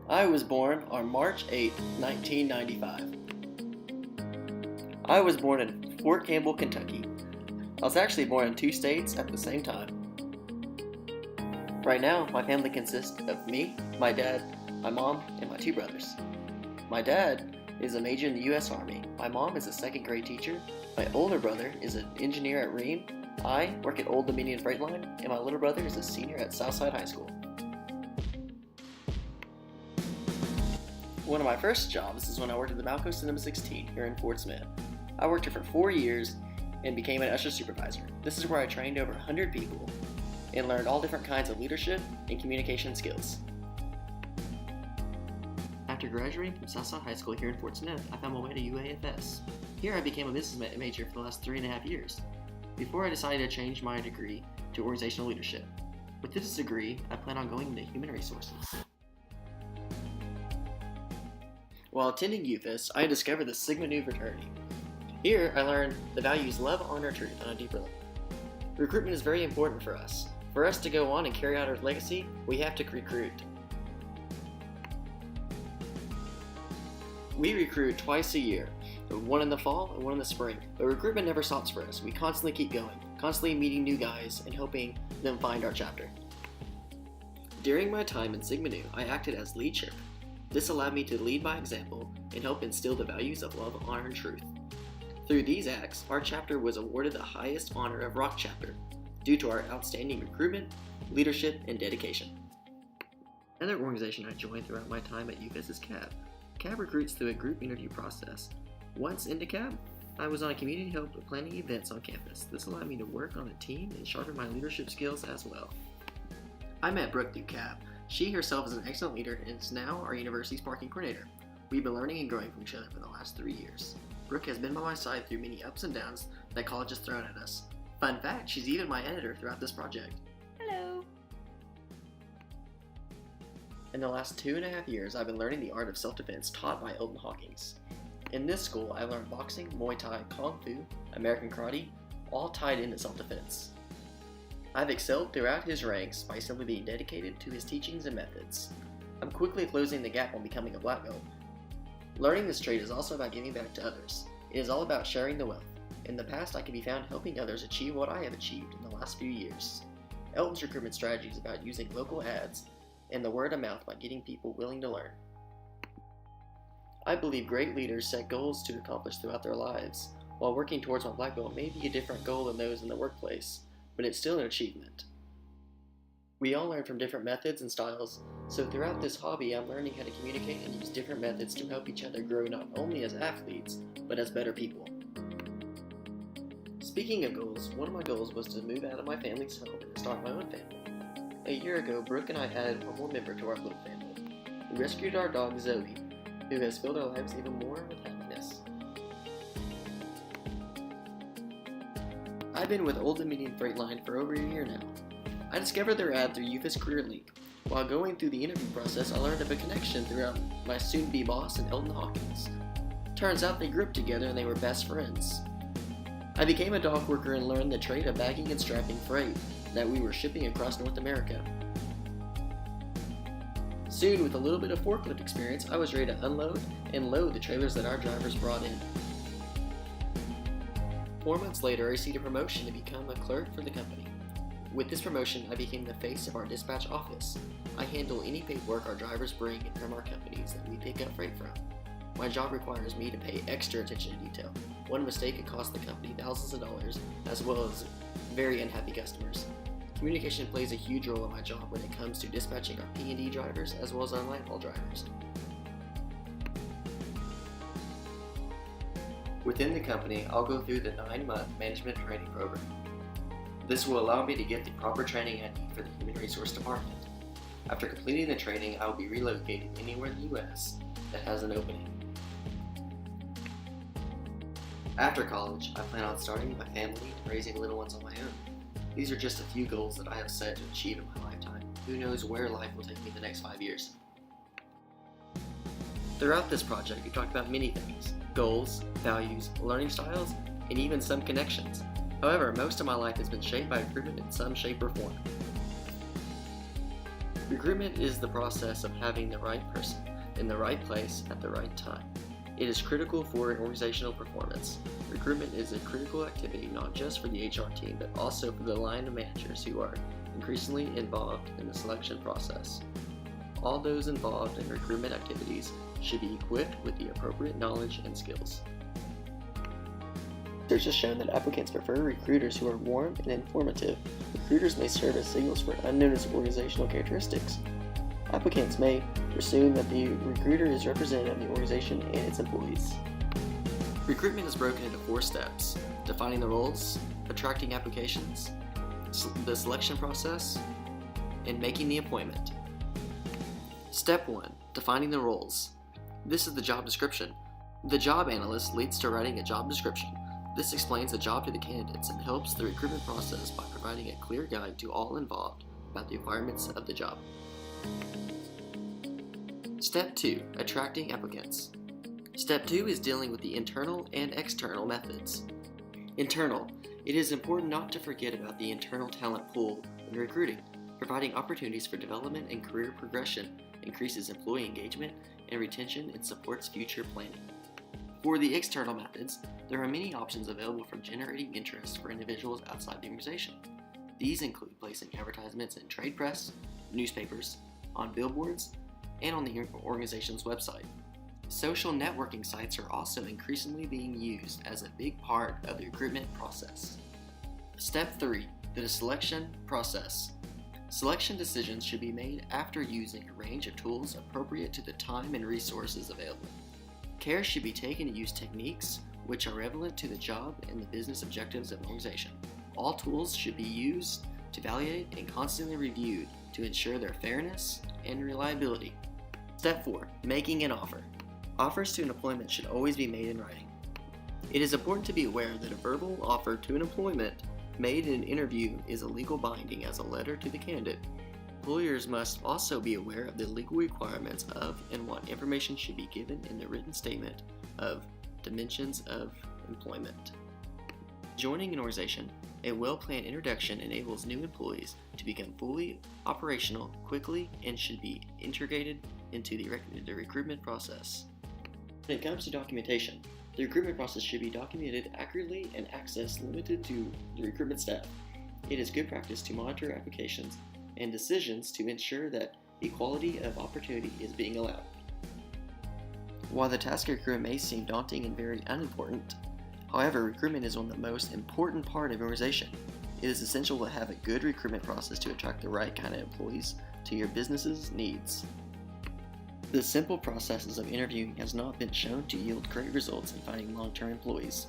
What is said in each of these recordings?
I was born on March 8, 1995. I was born in Fort Campbell, Kentucky. I was actually born in two states at the same time. Right now, my family consists of me, my dad, my mom, and my two brothers. My dad is a major in the U.S. Army. My mom is a second grade teacher. My older brother is an engineer at Ream. I work at Old Dominion Freight Line, and my little brother is a senior at Southside High School. One of my first jobs is when I worked at the Malco Cinema 16 here in Fort Smith. I worked here for 4 years and became an usher supervisor. This is where I trained over 100 people and learned all different kinds of leadership and communication skills. After graduating from Southside High School here in Fort Smith, I found my way to UAFS. Here I became a business major for the last 3.5 years, before I decided to change my degree to organizational leadership. With this degree, I plan on going into human resources. While attending UFES, I discovered the Sigma Nu fraternity. Here, I learned the values love, honor, truth on a deeper level. Recruitment is very important for us. For us to go on and carry out our legacy, we have to recruit. We recruit twice a year, one in the fall and one in the spring, but recruitment never stops for us. We constantly keep going, constantly meeting new guys and helping them find our chapter. During my time in Sigma Nu, I acted as lead chairman. This allowed me to lead by example and help instill the values of love, honor, and truth. Through these acts, our chapter was awarded the highest honor of Rock Chapter due to our outstanding recruitment, leadership, and dedication. Another organization I joined throughout my time at UFES is CAB. CAB recruits through a group interview process. Once into CAB, I was on a community help planning events on campus. This allowed me to work on a team and sharpen my leadership skills as well. I met Brooke through CAB. She herself is an excellent leader and is now our university's parking coordinator. We've been learning and growing from each other for the last 3 years. Brooke has been by my side through many ups and downs that college has thrown at us. Fun fact, she's even my editor throughout this project. Hello. In the last 2.5 years, I've been learning the art of self-defense taught by Elton Hawkins. In this school, I learned boxing, Muay Thai, Kung Fu, American Karate, all tied into self-defense. I've excelled throughout his ranks by simply being dedicated to his teachings and methods. I'm quickly closing the gap on becoming a black belt. Learning this trade is also about giving back to others. It is all about sharing the wealth. In the past, I can be found helping others achieve what I have achieved in the last few years. Elton's recruitment strategy is about using local ads and the word of mouth by getting people willing to learn. I believe great leaders set goals to accomplish throughout their lives. While working towards my black belt may be a different goal than those in the workplace, but it's still an achievement. We all learn from different methods and styles, so throughout this hobby I'm learning how to communicate and use different methods to help each other grow not only as athletes, but as better people. Speaking of goals, one of my goals was to move out of my family's home and start my own family. A year ago, Brooke and I added one more member to our little family. We rescued our dog Zoe, who has filled our lives even more with happiness. I've been with Old Dominion Freight Line for over a year now. I discovered their ad through UFES Career League. While going through the interview process, I learned of a connection throughout my soon-to-be boss and Elton Hawkins. Turns out they grew up together and they were best friends. I became a dock worker and learned the trade of bagging and strapping freight that we were shipping across North America. Soon, with a little bit of forklift experience, I was ready to unload and load the trailers that our drivers brought in. 4 months later, I received a promotion to become a clerk for the company. With this promotion, I became the face of our dispatch office. I handle any paperwork our drivers bring in from our companies that we pick up freight from. My job requires me to pay extra attention to detail. One mistake could cost the company thousands of dollars, as well as very unhappy customers. Communication plays a huge role in my job when it comes to dispatching our P&D drivers as well as our line haul drivers. Within the company, I'll go through the 9-month management training program. This will allow me to get the proper training I need for the human resource department. After completing the training, I will be relocated anywhere in the U.S. that has an opening. After college, I plan on starting my family and raising little ones on my own. These are just a few goals that I have set to achieve in my lifetime. Who knows where life will take me the next 5 years. Throughout this project, we talked about many things: goals, values, learning styles, and even some connections. However, most of my life has been shaped by recruitment in some shape or form. Recruitment is the process of having the right person in the right place at the right time. It is critical for organizational performance. Recruitment is a critical activity not just for the HR team, but also for the line of managers who are increasingly involved in the selection process. All those involved in recruitment activities should be equipped with the appropriate knowledge and skills. Research has shown that applicants prefer recruiters who are warm and informative. Recruiters may serve as signals for unnoticed organizational characteristics. Applicants may presume that the recruiter is representative of the organization and its employees. Recruitment is broken into 4 steps: defining the roles, attracting applications, the selection process, and making the appointment. Step 1. Defining the roles. This is the job description. The job analyst leads to writing a job description. This explains the job to the candidates and helps the recruitment process by providing a clear guide to all involved about the requirements of the job. Step 2. Attracting applicants. Step 2 is dealing with the internal and external methods. Internal. It is important not to forget about the internal talent pool in recruiting. Providing opportunities for development and career progression increases employee engagement and retention and supports future planning. For the external methods, there are many options available for generating interest for individuals outside the organization. These include placing advertisements in trade press, newspapers, on billboards, and on the organization's website. Social networking sites are also increasingly being used as a big part of the recruitment process. Step 3. The selection process. Selection decisions should be made after using a range of tools appropriate to the time and resources available. Care should be taken to use techniques which are relevant to the job and the business objectives of an organization. All tools should be used to evaluate and constantly reviewed to ensure their fairness and reliability. Step 4. Making an offer. Offers to an employment should always be made in writing. It is important to be aware that a verbal offer to an employment made in an interview is a legal binding as a letter to the candidate. Employers must also be aware of the legal requirements of and what information should be given in the written statement of dimensions of employment. Joining an organization, a well-planned introduction enables new employees to become fully operational quickly and should be integrated into the recruitment process. When it comes to documentation, the recruitment process should be documented accurately and access limited to the recruitment staff. It is good practice to monitor applications and decisions to ensure that equality of opportunity is being allowed. While the task of recruitment may seem daunting and very unimportant, however, recruitment is one of the most important part of an organization. It is essential to have a good recruitment process to attract the right kind of employees to your business's needs. The simple processes of interviewing has not been shown to yield great results in finding long-term employees.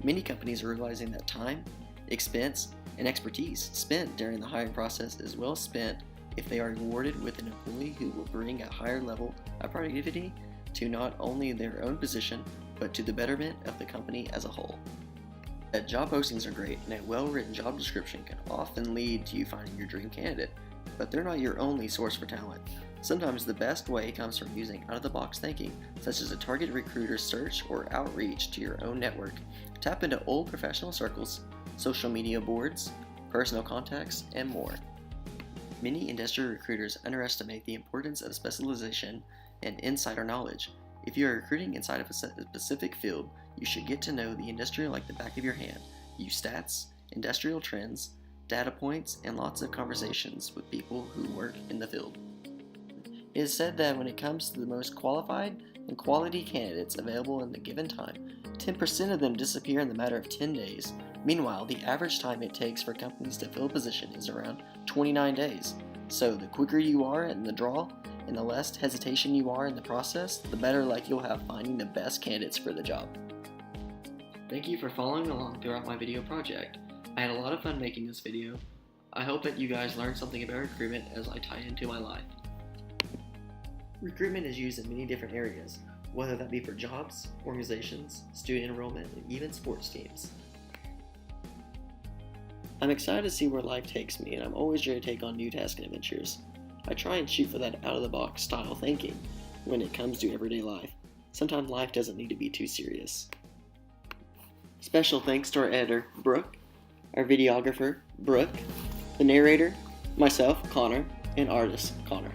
Many companies are realizing that time, expense, and expertise spent during the hiring process is well spent if they are rewarded with an employee who will bring a higher level of productivity to not only their own position, but to the betterment of the company as a whole. Job postings are great, and a well-written job description can often lead to you finding your dream candidate, but they're not your only source for talent. Sometimes the best way comes from using out-of-the-box thinking, such as a targeted recruiter search or outreach to your own network. Tap into old professional circles, social media boards, personal contacts, and more. Many industry recruiters underestimate the importance of specialization and insider knowledge. If you are recruiting inside of a specific field, you should get to know the industry like the back of your hand. Use stats, industrial trends, data points, and lots of conversations with people who work in the field. It is said that when it comes to the most qualified and quality candidates available in the given time, 10% of them disappear in the matter of 10 days. Meanwhile, the average time it takes for companies to fill a position is around 29 days. So the quicker you are in the draw, and the less hesitation you are in the process, the better luck you'll have finding the best candidates for the job. Thank you for following along throughout my video project. I had a lot of fun making this video. I hope that you guys learned something about recruitment as I tie it into my life. Recruitment is used in many different areas, whether that be for jobs, organizations, student enrollment, and even sports teams. I'm excited to see where life takes me, and I'm always ready to take on new tasks and adventures. I try and shoot for that out-of-the-box style thinking when it comes to everyday life. Sometimes life doesn't need to be too serious. Special thanks to our editor, Brooke, our videographer, Brooke, the narrator, myself, Connor, and artist, Connor.